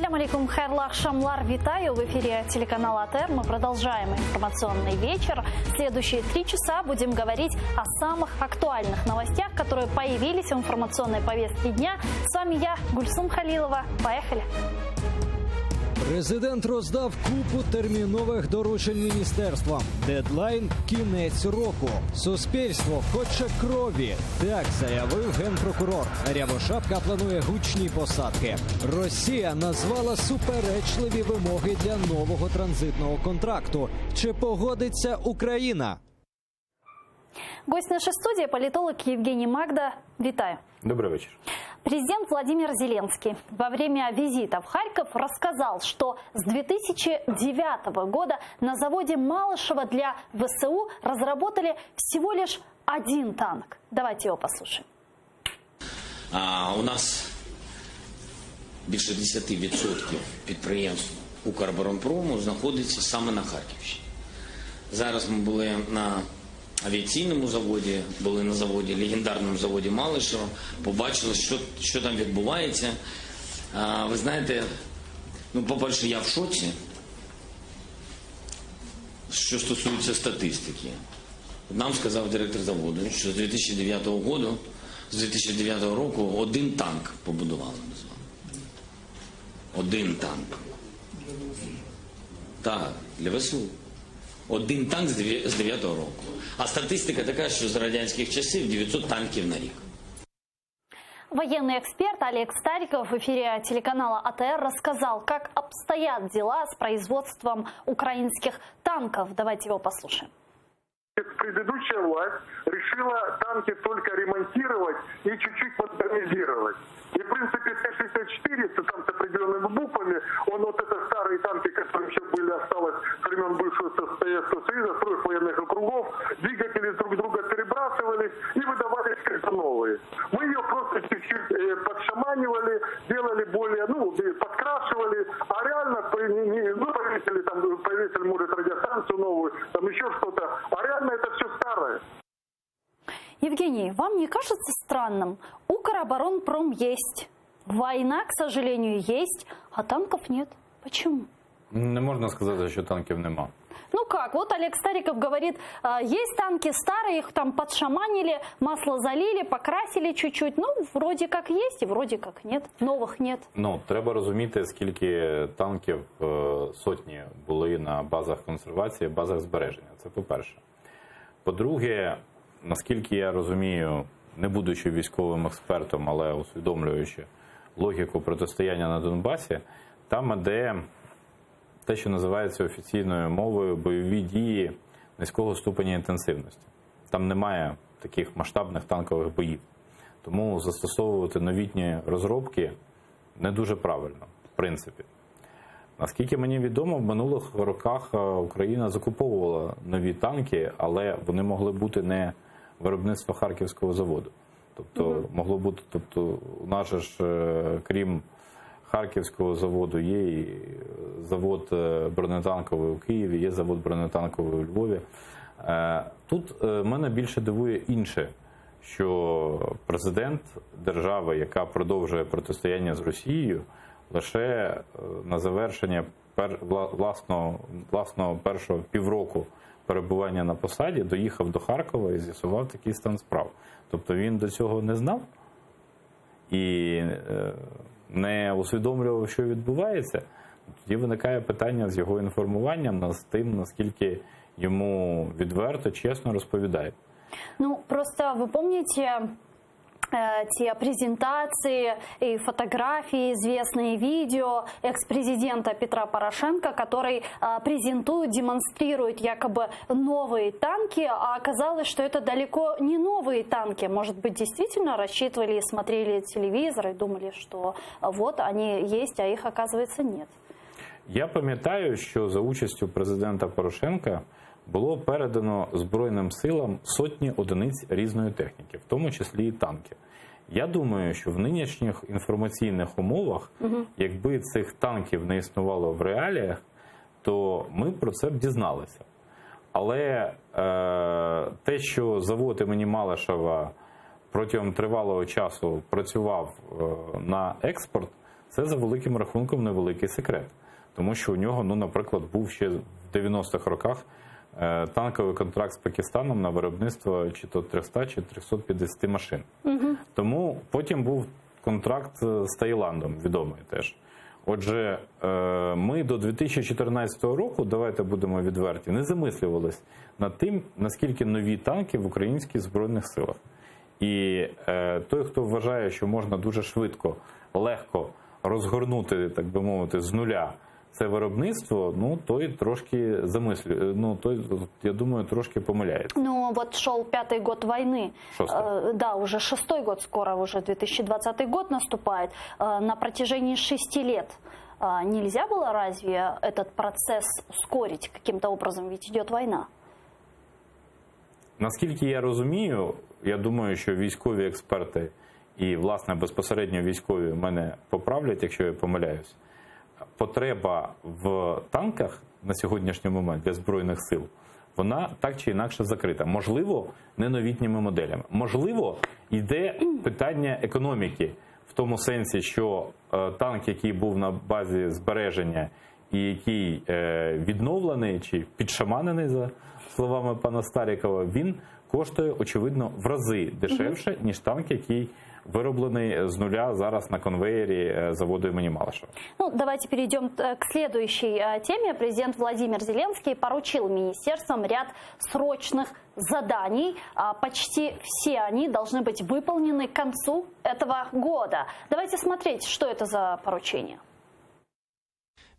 Ассаляму алейкум, хайрлах шамлар, витаю. В эфире телеканала АТР. Мы продолжаем информационный вечер. Следующие 3 часа будем говорить о самых актуальных новостях, которые появились в информационной повестке дня. С вами я, Гульсум Халилова. Поехали. Президент роздав купу термінових доручень міністерствам. Дедлайн – кінець року. Суспільство хоче крові. Так заявив генпрокурор. Рябошапка планує гучні посадки. Росія назвала суперечливі вимоги для нового транзитного контракту. Чи погодиться Україна? Гость нашей студии – политолог Евгений Магда. Витаю. Добрый вечер. Президент Владимир Зеленский во время визита в Харьков рассказал, что с 2009 года на заводе Малышева для ВСУ разработали всего лишь 1 танк. Давайте его послушаем. У нас більше 10% підприємств Укроборонпрому знаходиться саме на Харківщині. Зараз ми були на авіаційному заводі, були на заводі, легендарному заводі Малишева, побачили, що там відбувається. Ви знаєте, по-перше, я в шоці, що стосується статистики. Нам сказав директор заводу, що з 2009 року 1 танк побудували. 1 танк. Так, для ВСУ. 1 танк з 2009 року. А статистика така, що з радянських часів 900 танків на рік. Военный эксперт Олег Стариков в эфире телеканала АТР рассказал, как обстоят дела с производством украинских танков. Давайте его послушаем. Предыдущая власть решила танки только ремонтировать и чуть-чуть модернизировать. И в принципе Т-64, там с определенными буквами, вот это старые танки, которые еще были, осталось с времен бывшего Советского Союза, строев военных округов, двигатели друг друга перебрасывались и выдавались как новые. Мы ее просто чуть-чуть подшаманивали, делали более, подкрашивали, а реально повесили, может, радиостанцию новую, там еще что-то, а реально это все старое. Евгений, вам не кажется странным? Укроборонпром есть, война, к сожалению, есть, а танков нет. Почему? Не можна сказати, що танків нема. Ну как, вот Олег Стариков говорит, есть танки старые, их там подшаманили, масло залили, покрасили чуть-чуть. Ну, вроде как есть и вроде как нет, новых нет. Треба розуміти, скільки танків сотні були на базах консервації, базах збереження. Це по-перше. По-друге, наскільки я розумію, не будучи військовим експертом, але усвідомлюючи логіку протистояння на Донбасі, там іде те, що називається офіційною мовою бойові дії низького ступеня інтенсивності. Там немає таких масштабних танкових боїв. Тому застосовувати новітні розробки не дуже правильно, в принципі. Наскільки мені відомо, в минулих роках Україна закуповувала нові танки, але вони могли бути не виробництва Харківського заводу. У нас ж, крім Харківського заводу, є і завод бронетанковий у Києві, є завод бронетанковий у Львові. Тут мене більше дивує інше, що президент держави, яка продовжує протистояння з Росією, лише на завершення власного першого півроку перебування на посаді доїхав до Харкова і з'ясував такий стан справ. Тобто він до цього не знав і не усвідомлював, що відбувається. Тоді виникає питання з його інформуванням, з тим, наскільки йому відверто, чесно розповідають. Просто вы помните те презентации и фотографии, известные видео экс-президента Петра Порошенко, который презентует, демонстрирует якобы новые танки, а оказалось, что это далеко не новые танки. Может быть, действительно рассчитывали и смотрели телевизор и думали, что вот они есть, а их, оказывается, нет. Я пам'ятаю, що за участю президента Порошенка було передано Збройним силам сотні одиниць різної техніки, в тому числі і танки. Я думаю, що в нинішніх інформаційних умовах, якби цих танків не існувало в реаліях, то ми про це б дізналися. Але те, що завод імені Малишева протягом тривалого часу працював на експорт, Це за великим рахунком невеликий секрет. Тому що у нього, наприклад, був ще в 90-х роках танковий контракт з Пакистаном на виробництво чи то 300, чи 350 машин. Тому потім був контракт з Таїландом, відомий теж. Отже, ми до 2014 року, давайте будемо відверті, не замислювалися над тим, наскільки нові танки в українських Збройних силах. І той, хто вважає, що можна дуже швидко, легко розгорнути, так би мовити, з нуля це виробництво, той трошки той, я думаю, трошки помиляється. Вот шел 5-й год войны. Да, уже 6-й год скоро, уже 2020 год наступает. На протяжении 6 лет нельзя было разве этот процесс ускорить каким-то образом? Ведь идет война. Наскільки я розумію, я думаю, що військові експерти і, власне, безпосередньо військові мене поправлять, якщо я помиляюсь. Потреба в танках на сьогоднішній момент для Збройних сил, вона так чи інакше закрита. Можливо, не новітніми моделями. Можливо, йде питання економіки в тому сенсі, що танк, який був на базі збереження і який відновлений чи підшаманений, за словами пана Старікова, він коштує, очевидно, в рази дешевше, ніж танк, який вироблений з нуля зараз на конвейері заводу імені Малышева. Давайте перейдем к следующей теме. Президент Владимир Зеленский поручил министерствам ряд срочных заданий. Почти все они должны быть выполнены к концу этого года. Давайте смотреть, что это за поручение.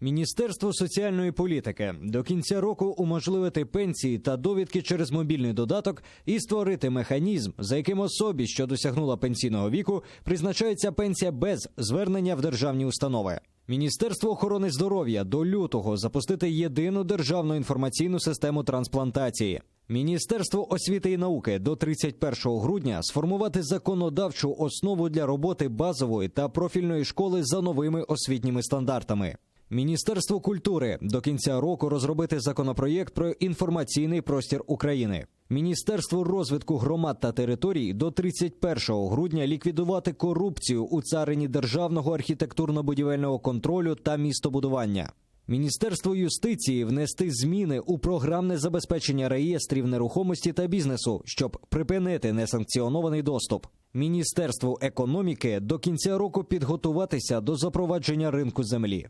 Міністерство соціальної політики до кінця року уможливити пенсії та довідки через мобільний додаток і створити механізм, за яким особі, що досягнула пенсійного віку, призначається пенсія без звернення в державні установи. Міністерство охорони здоров'я до лютого запустити єдину державну інформаційну систему трансплантації. Міністерство освіти і науки до 31 грудня сформувати законодавчу основу для роботи базової та профільної школи за новими освітніми стандартами. Міністерство культури до кінця року розробити законопроєкт про інформаційний простір України. Міністерство розвитку громад та територій до 31 грудня ліквідувати корупцію у царині державного архітектурно-будівельного контролю та містобудування. Міністерство юстиції внести зміни у програмне забезпечення реєстрів нерухомості та бізнесу, щоб припинити несанкціонований доступ. Міністерство економіки до кінця року підготуватися до запровадження ринку землі.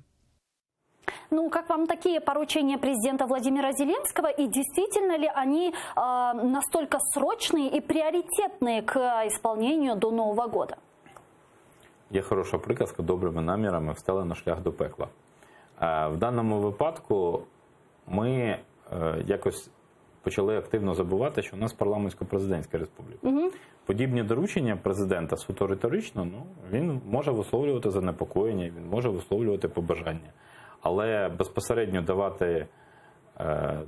Как вам такие поручения президента Владимира Зеленского, и действительно ли они настолько срочные и приоритетные к исполнению до Нового года? Є хороша приказка: добрими намірами встелено шлях до пекла. В даному випадку ми якось почали активно забувати, що у нас парламентсько-президентська республіка. Подібні доручення президента суто риторично, він може висловлювати занепокоєння, він може висловлювати побажання. Але безпосередньо давати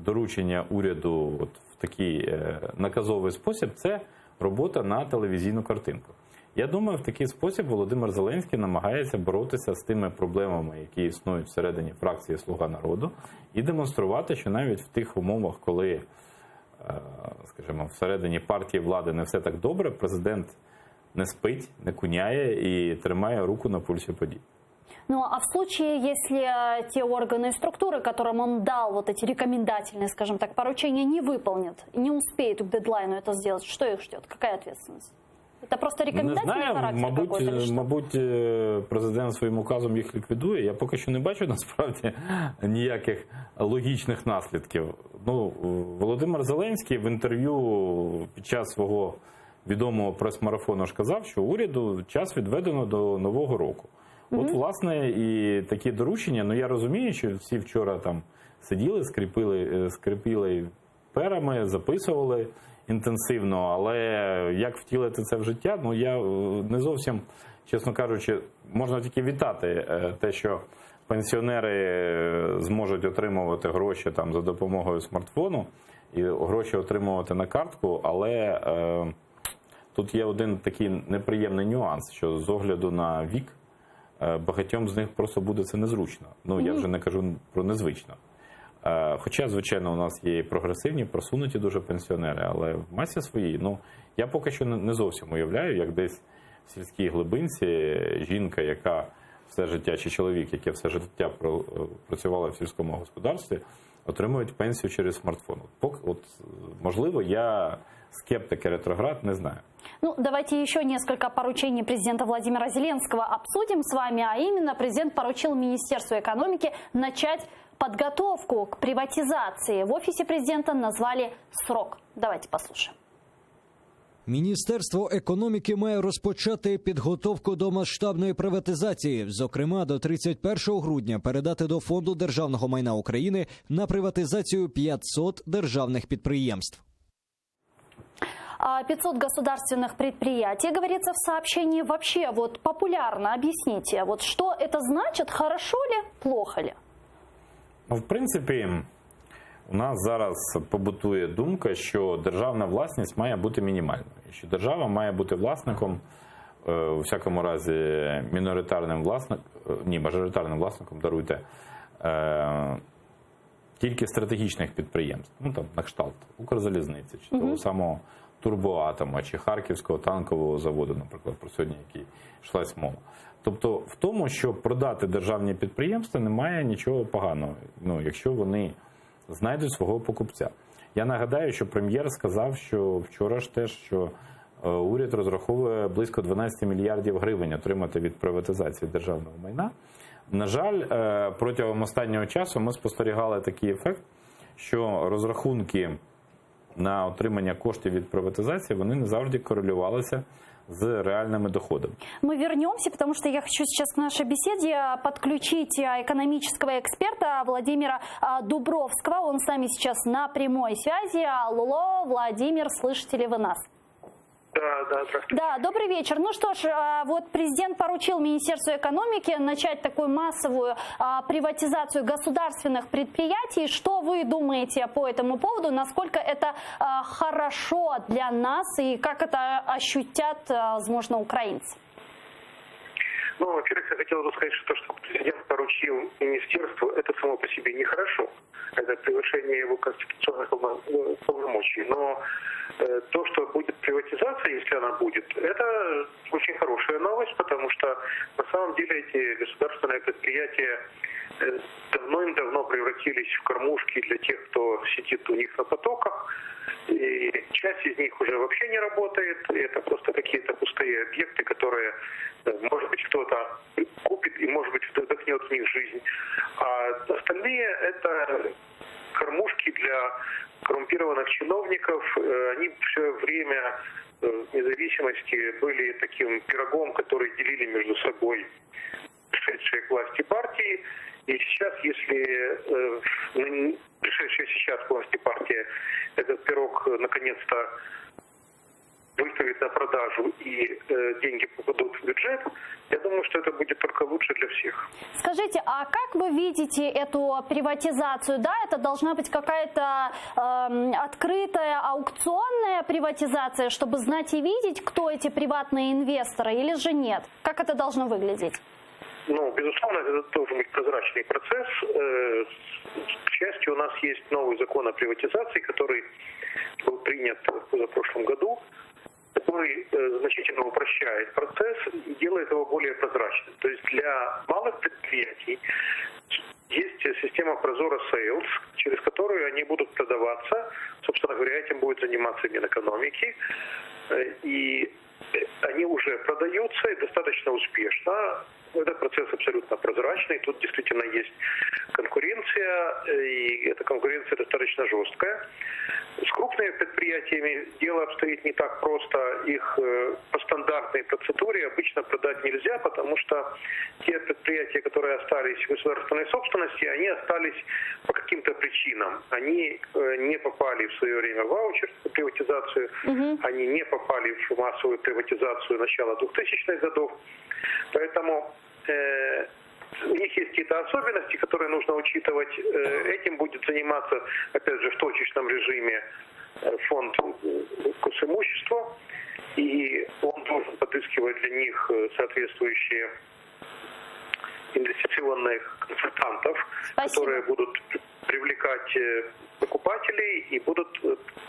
доручення уряду в такий наказовий спосіб – це робота на телевізійну картинку. Я думаю, в такий спосіб Володимир Зеленський намагається боротися з тими проблемами, які існують всередині фракції «Слуга народу», і демонструвати, що навіть в тих умовах, коли, скажімо, всередині партії влади не все так добре, президент не спить, не куняє і тримає руку на пульсі подій. А в случае, если те органы и структуры, которым он дал вот эти рекомендательные, скажем так, поручения, не выполнят, не успеют к дедлайну это сделать, что их ждет? Какая ответственность? Это просто рекомендательный характер какой-то? Мабуть, президент своїм указом їх ліквідує. Я поки що не бачу, насправді, ніяких логічних наслідків. Володимир Зеленський в інтерв'ю під час свого відомого прес-марафону ж казав, що уряду час відведено до Нового року. От, власне, і такі доручення, я розумію, що всі вчора там сиділи, скрипіли перами, записували інтенсивно, але як втілити це в життя, я не зовсім, чесно кажучи, можна тільки вітати те, що пенсіонери зможуть отримувати гроші там за допомогою смартфону і гроші отримувати на картку, але тут є один такий неприємний нюанс, що з огляду на вік багатьом з них просто буде це незручно. Я вже не кажу про незвично. Хоча, звичайно, у нас є і прогресивні, просунуті дуже пенсіонери, але в масі своїй, я поки що не зовсім уявляю, як десь в сільській глибинці жінка, яка все життя, чи чоловік, яке все життя працювало в сільському господарстві, отримують пенсію через смартфон. От, можливо, я скептик и ретроград, не знаю. Ну, давайте еще несколько поручений президента Владимира Зеленского обсудим с вами, а именно президент поручил Министерству экономики начать подготовку к приватизации. В офисе президента назвали срок. Давайте послушаем. Міністерство економіки має розпочати підготовку до масштабної приватизації. Зокрема, до 31 грудня передати до Фонду державного майна України на приватизацію 500 державних підприємств. 500 государственных предприятий, говорится в сообщении. Вообще, вот популярно объясните, вот что это значит, хорошо ли, плохо ли? В принципі, у нас зараз побутує думка, що державна власність має бути мінімальною. Що держава має бути власником, у всякому разі, мажоритарним власником, даруйте, тільки стратегічних підприємств. Ну, там, на кшталт Укрзалізниці, чи того самого Турбоатома, чи Харківського танкового заводу, наприклад, про сьогодні, який йшлась мова. Тобто в тому, щоб продати державні підприємства, немає нічого поганого, якщо вони знайдуть свого покупця. Я нагадаю, що прем'єр сказав, що вчора ж теж, що уряд розраховує близько 12 мільярдів гривень отримати від приватизації державного майна. На жаль, протягом останнього часу ми спостерігали такий ефект, що розрахунки на отримання коштів від приватизації, вони не завжди корелювалися с реальными доходами. Мы вернемся, потому что я хочу сейчас к нашей беседе подключить экономического эксперта Владимира Дубровского. Он с нами сейчас на прямой связи. Алло, Владимир, слышите ли вы нас? Да, добрый вечер. Ну что ж, вот президент поручил Министерству экономики начать такую массовую приватизацию государственных предприятий. Что вы думаете по этому поводу? Насколько это хорошо для нас и как это ощутят, возможно, украинцы? Ну, во-первых, я хотел бы сказать, что то, что президент поручил министерству, это само по себе нехорошо. Это превышение его конституционных полномочий. Но то, что будет приватизация, если она будет, это очень хорошая новость, потому что на самом деле эти государственные предприятия давно превратились в кормушки для тех, кто сидит у них на потоках. И часть из них уже вообще не работает. И это просто какие-то пустые объекты, которые, может быть, кто-то купит и, может быть, вдохнет в них жизнь. А остальные – это кормушки для коррумпированных чиновников. Они все время независимости были таким пирогом, который делили между собой пришедшие к власти партии. И сейчас, если пришедшая сейчас к власти партия этот пирог наконец-то выставит на продажу и деньги попадут в бюджет, я думаю, что это будет только лучше для всех. Скажите, а как вы видите эту приватизацию? Да, это должна быть какая-то открытая аукционная приватизация, чтобы знать и видеть, кто эти приватные инвесторы, или же нет? Как это должно выглядеть? Ну, безусловно, это должен быть прозрачный процесс. К счастью, у нас есть новый закон о приватизации, который был принят в позапрошлом году, который значительно упрощает процесс и делает его более прозрачным. То есть для малых предприятий есть система Прозоро Sales, через которую они будут продаваться. Собственно говоря, этим будет заниматься Минэкономики. И они уже продаются и достаточно успешно. Этот процесс абсолютно прозрачный. Тут действительно есть конкуренция, и эта конкуренция достаточно жесткая. С крупными предприятиями дело обстоит не так просто. Их по стандартной процедуре обычно продать нельзя, потому что те предприятия, которые остались в государственной собственности, они остались по каким-то причинам. Они не попали в свое время в ваучерную приватизацию, они не попали в массовую приватизацию начала 2000-х годов. Поэтому у них есть какие-то особенности, которые нужно учитывать. Этим будет заниматься, опять же, в точечном режиме фонд госимущества. И он должен подыскивать для них соответствующие инвестиционных консультантов, которые будут привлекать покупателей и будут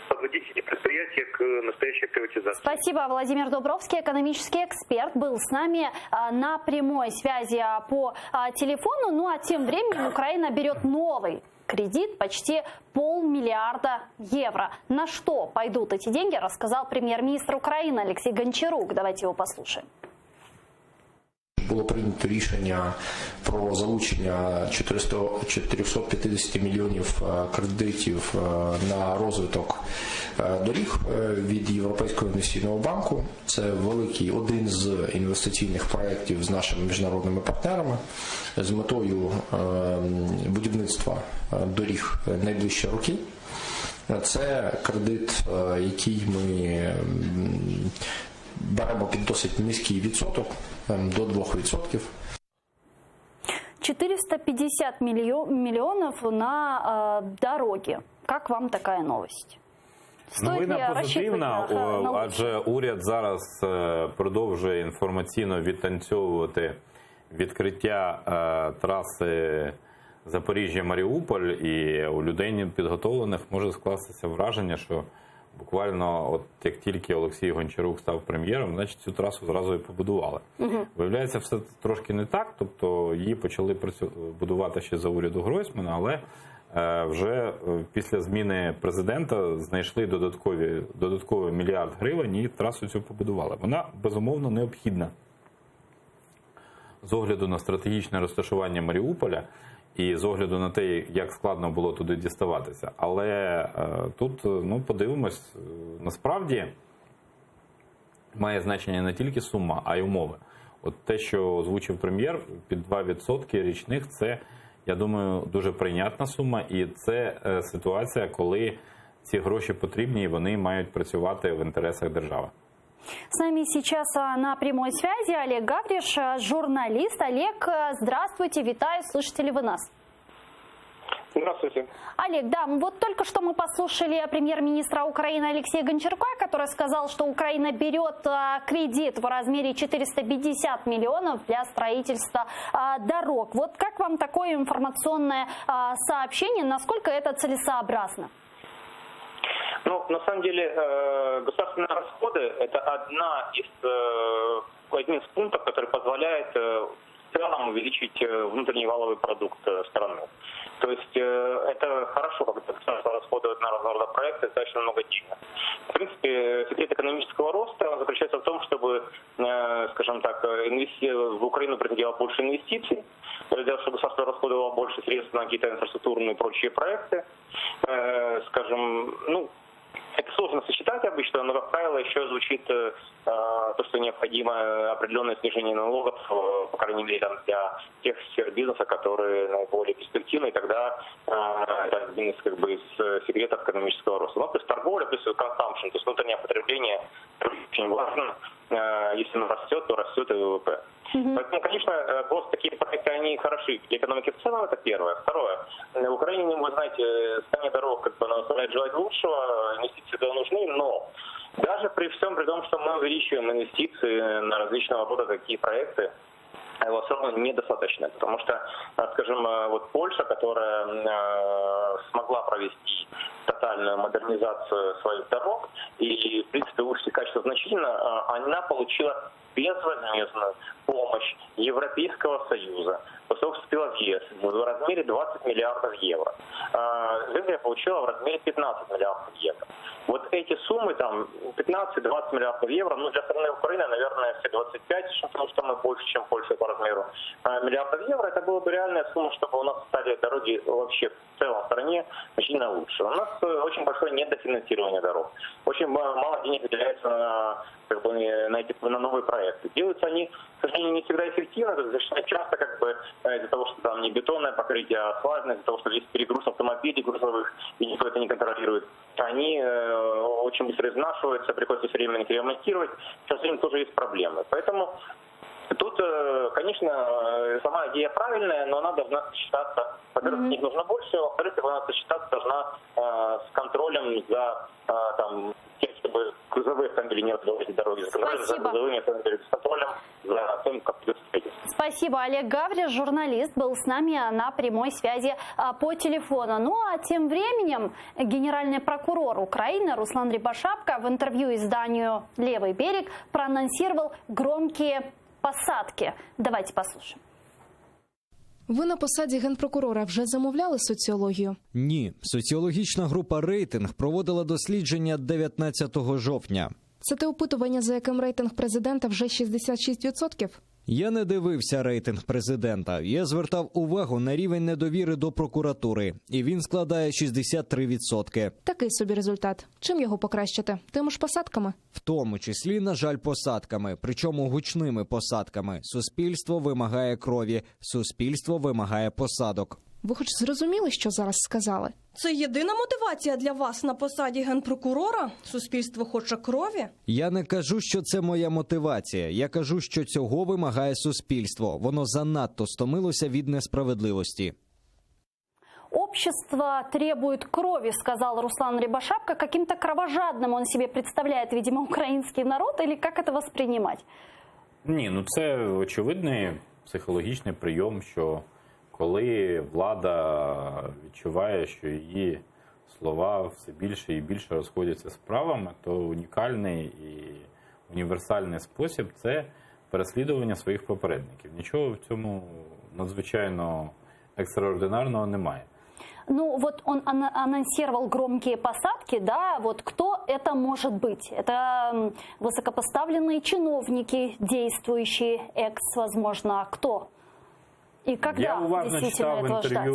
подводить эти предприятия к настоящей приватизации. Спасибо. Владимир Дубровский, экономический эксперт, был с нами на прямой связи по телефону. Ну а тем временем Украина берет новый кредит почти 500 миллиарда евро. На что пойдут эти деньги, рассказал прем'єр-міністр України Олексій Гончарук. Давайте его послушаем. Було прийнято рішення про залучення 450 мільйонів кредитів на розвиток доріг від Європейського інвестиційного банку. Це великий один з інвестиційних проєктів з нашими міжнародними партнерами з метою будівництва доріг найближчі роки. Це кредит, який ми беремо під досить низький відсоток, до 2%. 450 миллионов на дороги. Как вам такая новость? Новина позитивна, адже уряд зараз продовжує інформаційно відтанцьовувати відкриття траси Запоріжжя-Маріуполь, і у людей підготовлених може скластися враження, що буквально от як тільки Олексій Гончарук став прем'єром, значить цю трасу зразу і побудували. Виявляється, все трошки не так, тобто її почали будувати ще за уряду Гройсмана, але вже після зміни президента знайшли додаткові мільярд гривень і трасу цю побудували. Вона, безумовно, необхідна з огляду на стратегічне розташування Маріуполя і з огляду на те, як складно було туди діставатися. Але тут, подивимось, насправді має значення не тільки сума, а й умови. От те, що озвучив прем'єр, під 2% річних, це, я думаю, дуже прийнятна сума, і це ситуація, коли ці гроші потрібні, і вони мають працювати в інтересах держави. С нами сейчас на прямой связи Олег Гавриш, журналист. Олег, здравствуйте, витаю, слышите ли вы нас? Здравствуйте. Олег, да, вот только что мы послушали премьер-министра Украины Алексея Гончарука, который сказал, что Украина берет кредит в размере 450 миллионов для строительства дорог. Вот как вам такое информационное сообщение, насколько это целесообразно? Ну, на самом деле, государственные расходы – это один из пунктов, который позволяет в целом увеличить внутренний валовый продукт страны. То есть это хорошо, когда государство расходует на разного рода проекты достаточно много денег. В принципе, секрет экономического роста заключается в том, чтобы, скажем так, в Украину приходило больше инвестиций, чтобы государство расходовало больше средств на какие-то инфраструктурные и прочие проекты. Скажем, это сложно сосчитать обычно, но, как правило, еще звучит то, что необходимо определенное снижение налогов, по крайней мере, для тех сфер бизнеса, которые наиболее перспективны, и тогда это один из секретов экономического роста. То есть торговля плюс consumption, то есть внутреннее потребление очень важно. Если оно растет, то растет и ВВП. Поэтому, конечно, такие проекты, они хороши для экономики в целом, это первое. Второе. В Украине, вы знаете, состояние дорог она оставляет желать лучшего, инвестиции туда нужны, но даже при всем при том, что мы увеличиваем инвестиции на различного рода такие проекты, его все равно недостаточно, потому что, скажем, вот Польша, которая смогла провести тотальную модернизацию своих дорог и, в принципе, улучшить качество значительно, она получила безвозмездную помощь Европейского Союза, поскольку вступила в ЕС в размере 20 миллиардов евро. Венгрия получила в размере 15 миллиардов евро. Вот эти суммы, 15-20 миллиардов евро, для страны Украины, наверное, все 25, потому что мы больше, чем Польша по размеру, миллиардов евро, это была бы реальная сумма, чтобы у нас стали дороги вообще в целом в стране значительно лучше. У нас очень большое недофинансирование дорог. Очень мало денег выделяется на новые проекты. Делаются они, к сожалению, не всегда эффективно, достаточно часто из-за того, что там не бетонное покрытие, а асфальтное, из-за того, что есть перегруз автомобилей грузовых, и никто это не контролирует. Они очень быстро изнашиваются, приходится все время их ремонтировать. Сейчас с этим тоже есть проблемы. Поэтому тут, конечно, сама идея правильная, но она должна сочетаться. Во-первых, денег нужно больше, во-вторых, она сочетаться должна с контролем за тем, чтобы чтобы грузовые автомобили не отдавали дороги с контролем, за грузовыми автомобилями с контролем, за тем, как идет строительство. Спасибо. Олег Гавриш, журналист, был с нами на прямой связи по телефону. Ну а тем временем генеральный прокурор Украины Руслан Рябошапка в интервью изданию «Левый берег» проанонсировал громкие посадки. Давайте послушаем. Ви на посаді генпрокурора вже замовляли соціологію? Ні. Соціологічна група «Рейтинг» проводила дослідження 19 жовтня. Це те опитування, за яким рейтинг президента вже 66%? Я не дивився рейтинг президента. Я звертав увагу на рівень недовіри до прокуратури. І він складає 63%. Такий собі результат. Чим його покращити? Тими ж посадками? В тому числі, на жаль, посадками. Причому гучними посадками. Суспільство вимагає крові. Суспільство вимагає посадок. Ви хоч зрозуміли, що зараз сказали? Це єдина мотивація для вас на посаді генпрокурора? Суспільство хоче крові? Я не кажу, що це моя мотивація. Я кажу, що цього вимагає суспільство. Воно занадто стомилося від несправедливості. Общество требует крови, сказал Руслан Рябошапка. Каким-то кровожадным он себе представляет, видимо, украинский народ, или как это воспринимать? Ні, ну це очевидний психологічний прийом, що коли влада відчуває, що її слова все більше і більше розходяться з правами, то унікальний і універсальний спосіб – це переслідування своїх попередників. Нічого в цьому надзвичайно екстраординарного немає. Ну, вот он анонсировал громкие посадки, да, вот кто это может быть? Это высокопоставленные чиновники, действующие, возможно, кто? И когда Я уважно читав інтерв'ю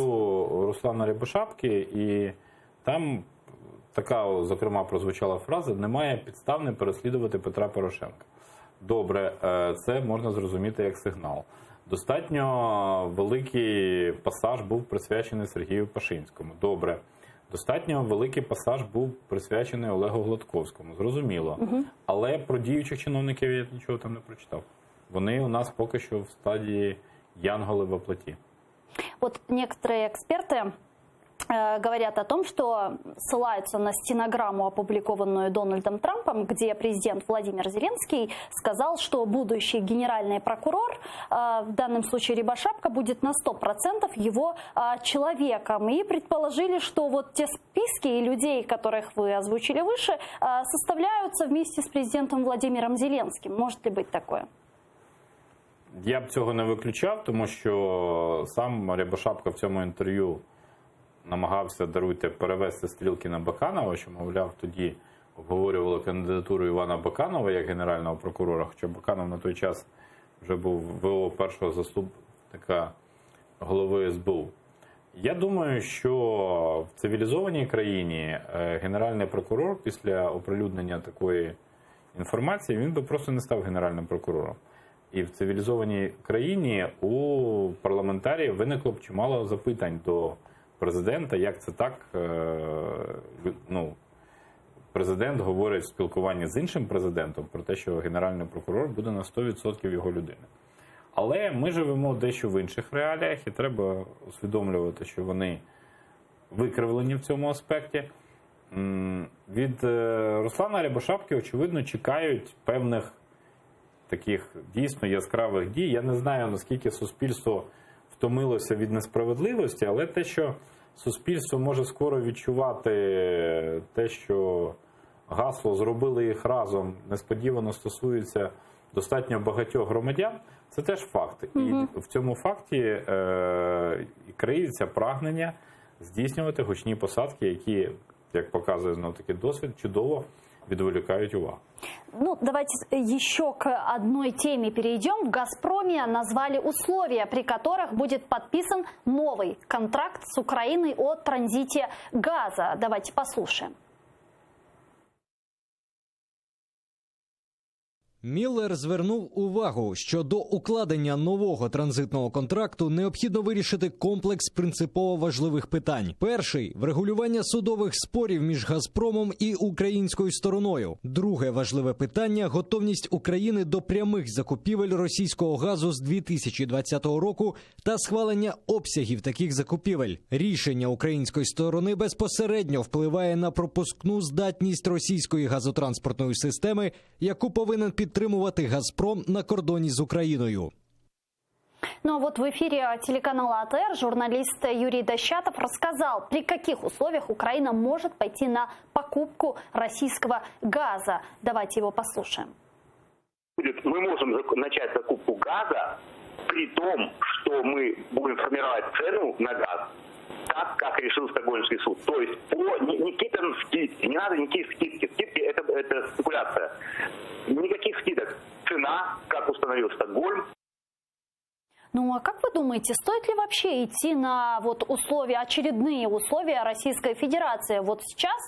Руслана Рябошапки, і там така, зокрема, прозвучала фраза: «Немає підстав не переслідувати Петра Порошенка». Добре, це можна зрозуміти як сигнал. Достатньо великий пасаж був присвячений Сергію Пашинському. Добре. Достатньо великий пасаж був присвячений Олегу Гладковському. Зрозуміло. Але про діючих чиновників я нічого там не прочитав. Вони у нас поки що в стадії янголи во плоті. Вот некоторые эксперты говорят о том, что ссылаются на стенограмму, опубликованную Дональдом Трампом, где президент Владимир Зеленский сказал, что будущий генеральный прокурор, в данном случае Рябошапка, будет на 100% его человеком. И предположили, что вот те списки и людей, которых вы озвучили выше, составляются вместе с президентом Владимиром Зеленским. Может ли быть такое? Я б цього не виключав, тому що сам Рябошапка в цьому інтерв'ю намагався, даруйте, перевести стрілки на Баканова, що, мовляв, тоді обговорювали кандидатуру Івана Баканова як генерального прокурора, хоча Баканов на той час вже був ВО першого заступника голови СБУ. Я думаю, що в цивілізованій країні генеральний прокурор після оприлюднення такої інформації, він би просто не став генеральним прокурором. І в цивілізованій країні у парламентаріїв виникло б чимало запитань до президента, як це так, президент говорить в спілкуванні з іншим президентом про те, що генеральний прокурор буде на 100% його людини. Але ми живемо дещо в інших реаліях, і треба усвідомлювати, що вони викривлені в цьому аспекті. Від Руслана Рябошапки, очевидно, чекають певних таких дійсно яскравих дій. Я не знаю, наскільки суспільство втомилося від несправедливості, але те, що суспільство може скоро відчувати те, що гасло «зробили їх разом» несподівано стосується достатньо багатьох громадян, це теж факт. І в цьому факті криється прагнення здійснювати гучні посадки, які, як показує знов-таки досвід, чудово відволікають увагу. Ну, давайте еще к одной теме перейдем. В «Газпроме» назвали условия, при которых будет подписан новый контракт с Украиной о транзите газа. Давайте послушаем. Міллер звернув увагу, що до укладення нового транзитного контракту необхідно вирішити комплекс принципово важливих питань. Перший – врегулювання судових спорів між «Газпромом» і українською стороною. Друге важливе питання – готовність України до прямих закупівель російського газу з 2020 року та схвалення обсягів таких закупівель. Рішення української сторони безпосередньо впливає на пропускну здатність російської газотранспортної системи, яку повинен підтримувати «Газпром» на кордоні з Україною. Ну а вот в эфире телеканала АТР журналист Юрий Дощатов рассказал, при каких условиях Украина может пойти на покупку российского газа. Давайте его послушаем. Мы можем начать закупку газа при том, что мы будем формировать цену на газ так, как решил Стокгольмский суд. То есть не какие-то скидки, не надо никаких скидки. Скидки это спекуляция. Никаких скидок. Цена, как установил Стокгольм. Ну а как вы думаете, стоит ли вообще идти на вот условия, очередные условия Российской Федерации? Вот сейчас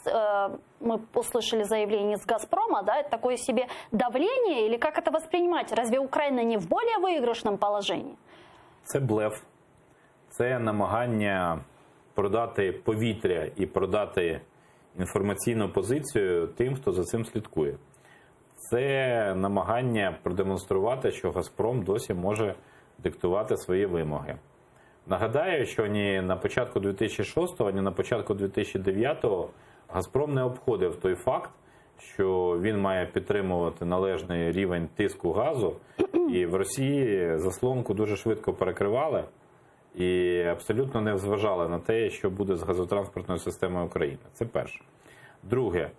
мы услышали заявление с «Газпрома», да, это такое себе давление, или как это воспринимать? Разве Украина не в более выигрышном положении? Це блеф. Це намагання продати повітря і продати інформаційну позицію тим, хто за цим слідкує. Це намагання продемонструвати, що «Газпром» досі може диктувати свої вимоги. Нагадаю, що ні на початку 2006-го, ні на початку 2009-го «Газпром» не обходив той факт, що він має підтримувати належний рівень тиску газу, і в Росії заслонку дуже швидко перекривали і абсолютно не зважали на те, що буде з газотранспортною системою України. Це перше. Друге.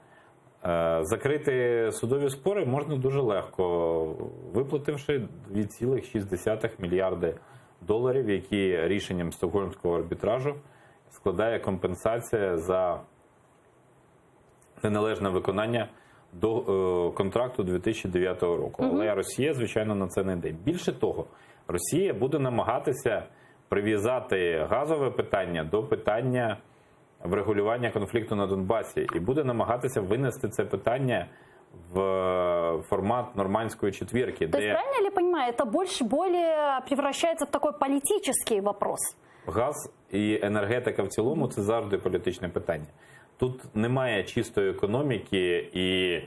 Закрити судові спори можна дуже легко, виплативши 2,6 мільярди доларів, які рішенням Стокгольмського арбітражу складає компенсація за неналежне виконання до контракту 2009 року. Але Росія, звичайно, на це не йде. Більше того, Росія буде намагатися прив'язати газове питання до питання врегулювання конфлікту на Донбасі і буде намагатися винести це питання в формат нормандської четвірки. То есть, правильно ли понимаю, это более превращается в такой политический вопрос? Газ і енергетика в цілому – це завжди політичне питання. Тут немає чистої економіки і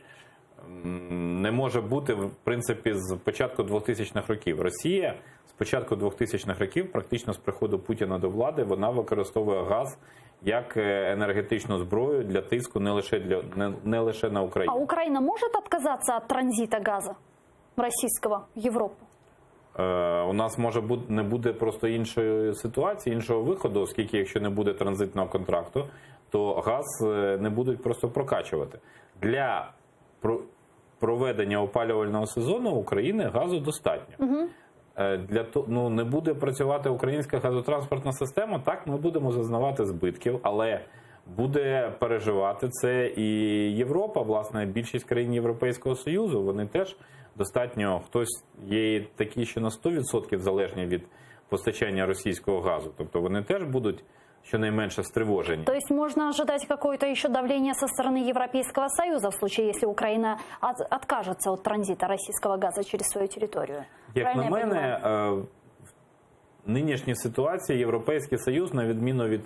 не може бути, в принципі, з початку 2000-х років. Росія з початку 2000-х років, практично з приходу Путіна до влади, вона використовує газ як енергетичну зброю для тиску не лише на Україну. А Украина может отказаться от транзита газа российского в Европу? У нас може не буде просто іншої ситуації, іншого виходу, оскільки якщо не буде транзитного контракту, то газ не будуть просто прокачувати. Для проведення опалювального сезону України газу достатньо. Не буде працювати українська газотранспортна система, так, ми будемо зазнавати збитків, але буде переживати це і Європа, власне, більшість країн Європейського Союзу, вони теж достатньо, хтось є такі, що на 100% залежні від постачання російського газу, тобто вони теж будуть щонайменше стривожені. То есть можно ожидать какое-то еще давление со стороны Европейского Союза в случае, если Украина откажется от транзита российского газа через свою территорию? Як на мене, в нинішній ситуації Європейський Союз, на відміну від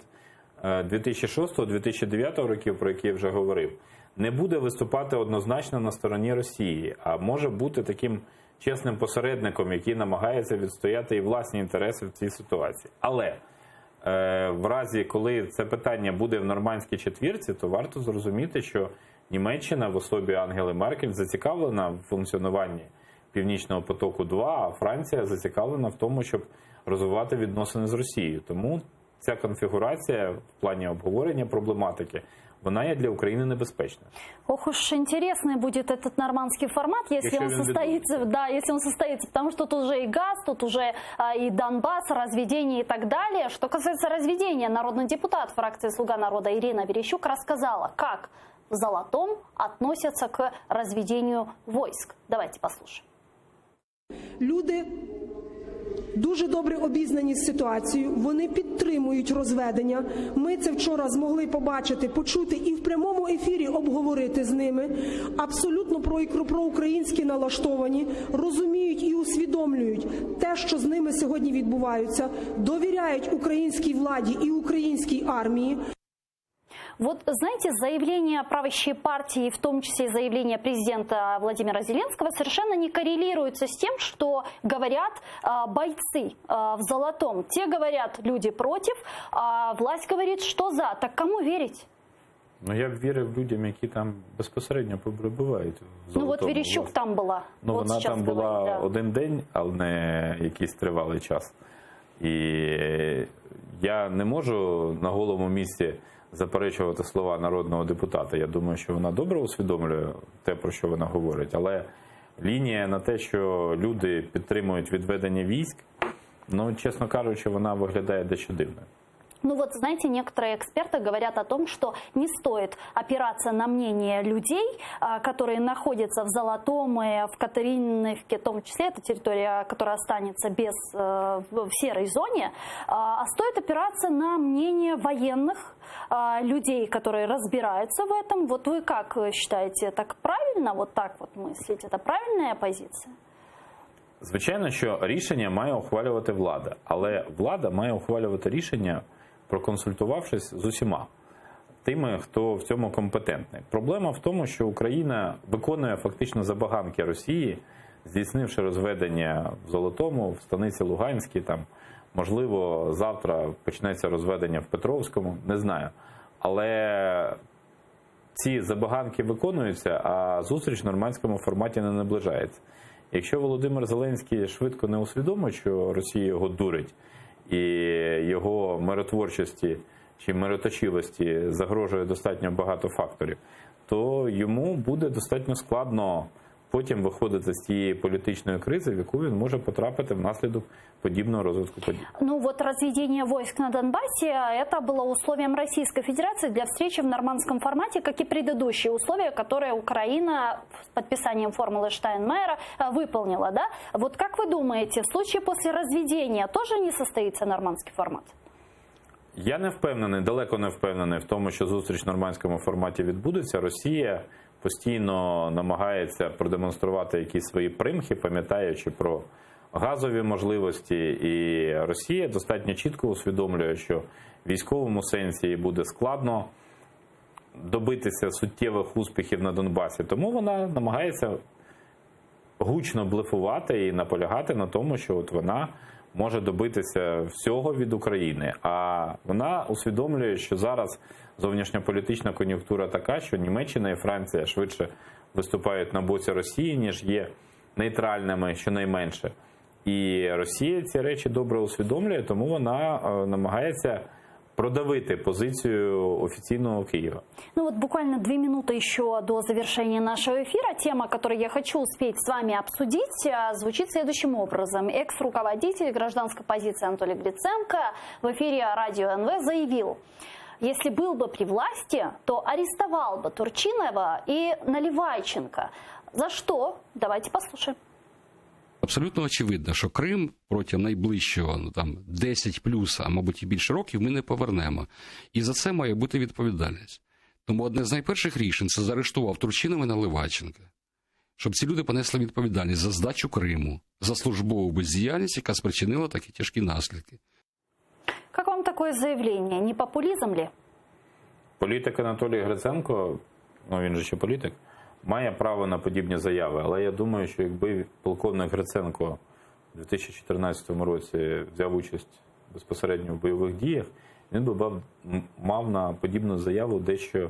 2006-2009 років, про які я вже говорив, не буде виступати однозначно на стороні Росії, а може бути таким чесним посередником, який намагається відстояти і власні інтереси в цій ситуації. Але в разі, коли це питання буде в нормандській четвірці, то варто зрозуміти, що Німеччина в особі Ангели Меркель зацікавлена в функціонуванні Північного потоку-2, а Франція зацікавлена в тому, щоб розвивати відносини з Росією. Тому ця конфігурація в плані обговорення проблематики, вона є для України небезпечна. Ох уж интересный будет этот нормандский формат, если он состоится, да, если он состоится, потому что тут уже и газ, тут уже и Донбасс, разведение и так далее. Что касается разведения, народный депутат фракции «Слуга народа» Ирина Верещук рассказала, как в Золотом относятся к разведению войск. Давайте послушаем. Люди дуже добре обізнані з ситуацією, вони підтримують розведення. Ми це вчора змогли побачити, почути і в прямому ефірі обговорити з ними. Абсолютно проукраїнськи налаштовані, розуміють і усвідомлюють те, що з ними сьогодні відбувається, довіряють українській владі і українській армії. Вот, знаете, заявление правящей партии, в том числе заявление президента Владимира Зеленского, совершенно не коррелируется с тем, что говорят бойцы в Золотом. Те говорят, люди против, а власть говорит, что за. Так кому верить? Ну, я б вірив людям, які там безпосередньо перебувають в Золотому. Ну, от Верещук там була. Ну, от вона там була говорить, да. один день, але не якийсь тривалий час. І я не можу на голому місці заперечувати слова народного депутата. Я думаю, що вона добре усвідомлює те, про що вона говорить. Але лінія на те, що люди підтримують відведення військ, ну, чесно кажучи, вона виглядає дещо дивною. Ну вот, знаете, некоторые эксперты говорят о том, что не стоит опираться на мнение людей, которые находятся в Золотом и в Катериновке, в том числе, это территория, которая останется в серой зоне, а стоит опираться на мнение военных людей, которые разбираются в этом. Вот вы как считаете, так правильно, вот так вот мыслить, это правильная позиция? Звичайно, що рішення має ухвалювати влада, але влада має ухвалювати рішення, проконсультувавшись з усіма тими, хто в цьому компетентний. Проблема в тому, що Україна виконує фактично забаганки Росії, здійснивши розведення в Золотому, в станиці Луганській, там, можливо, завтра почнеться розведення в Петровському, не знаю. Але ці забаганки виконуються, а зустріч в нормандському форматі не наближається. Якщо Володимир Зеленський швидко не усвідомить, що Росія його дурить, і його миротворчості чи мироточивості загрожує достатньо багато факторів, то йому буде достатньо складно потім виходити з тієї політичної кризи, в яку він може потрапити внаслідок подібного розвитку подій. Ну вот разведение войск на Донбассе, это было условием Российской Федерации для встречи в нормандском формате, как и предыдущие условия, которые Украина с подписанием формулы Штайнмайера выполнила. Да? Вот как вы думаете, в случае после разведения тоже не состоится нормандский формат? Я не впевнений, далеко не впевнений в тому, що зустріч в нормандському форматі відбудеться. Росія постійно намагається продемонструвати якісь свої примхи, пам'ятаючи про газові можливості. І Росія достатньо чітко усвідомлює, що в військовому сенсі їй буде складно добитися суттєвих успіхів на Донбасі. Тому вона намагається гучно блефувати і наполягати на тому, що от вона може добитися всього від України. А вона усвідомлює, що зараз зовнішньополітична кон'юнктура така, що Німеччина і Франція швидше виступають на боці Росії, ніж є нейтральними щонайменше. І Росія ці речі добре усвідомлює, тому вона намагається продавити позицию официального Киева. Ну вот буквально 2 минуты еще до завершения нашего эфира. Тема, которую я хочу успеть с вами обсудить, звучит следующим образом. Экс-руководитель гражданской позиции Анатолий Гриценко в эфире радио НВ заявил: если был бы при власти, то арестовал бы Турчинова и Наливайченко. За что? Давайте послушаем. Абсолютно очевидно, що Крим протягом найближчого 10 плюс, а мабуть і більше років, ми не повернемо. І за це має бути відповідальність. Тому одне з найперших рішень – це заарештував Турчинова і Наливайченка. Щоб ці люди понесли відповідальність за здачу Криму, за службову бездіяльність, яка спричинила такі тяжкі наслідки. Как вам такое заявление? Не популизм ли? Політик Анатолій Гриценко, він же ще політик, має право на подібні заяви, але я думаю, що якби полковник Гриценко у 2014 році взяв участь безпосередньо в бойових діях, він би мав на подібну заяву дещо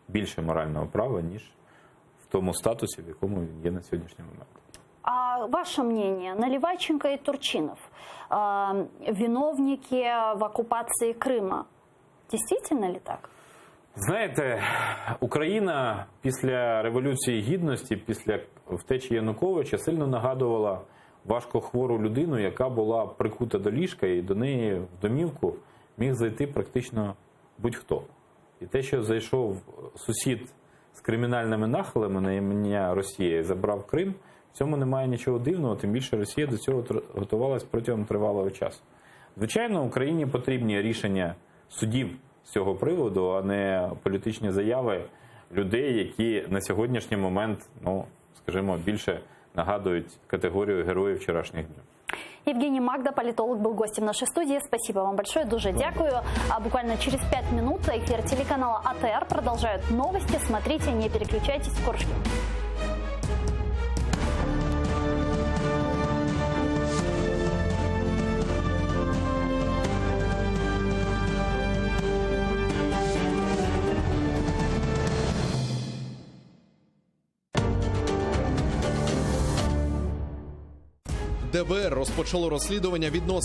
більше морального права, ніж в тому статусі, в якому він є на сьогоднішній момент. А ваше мнение, Наливайченко и Турчинов, виновники в оккупации Крыма, действительно ли так? Знаєте, Україна після Революції Гідності, після втечі Януковича сильно нагадувала важкохвору людину, яка була прикута до ліжка, і до неї в домівку міг зайти практично будь-хто. І те, що зайшов сусід з кримінальними нахилами на ім'я Росія і забрав Крим, В цьому немає нічого дивного, тим більше Росія до цього готувалась протягом тривалого часу. Звичайно, Україні потрібні рішення судів з цього приводу, а не політичні заяви людей, які на сьогоднішній момент, ну, скажімо, більше нагадують категорію героїв вчорашніх днів. Евгений Магда, политолог, был гостем нашей студии. Спасибо вам большое, дуже дякую. А буквально через 5 минут эфир телеканала АТР продолжают новости. Смотрите, не переключайтесь, коршки. ДБР розпочало розслідування відносно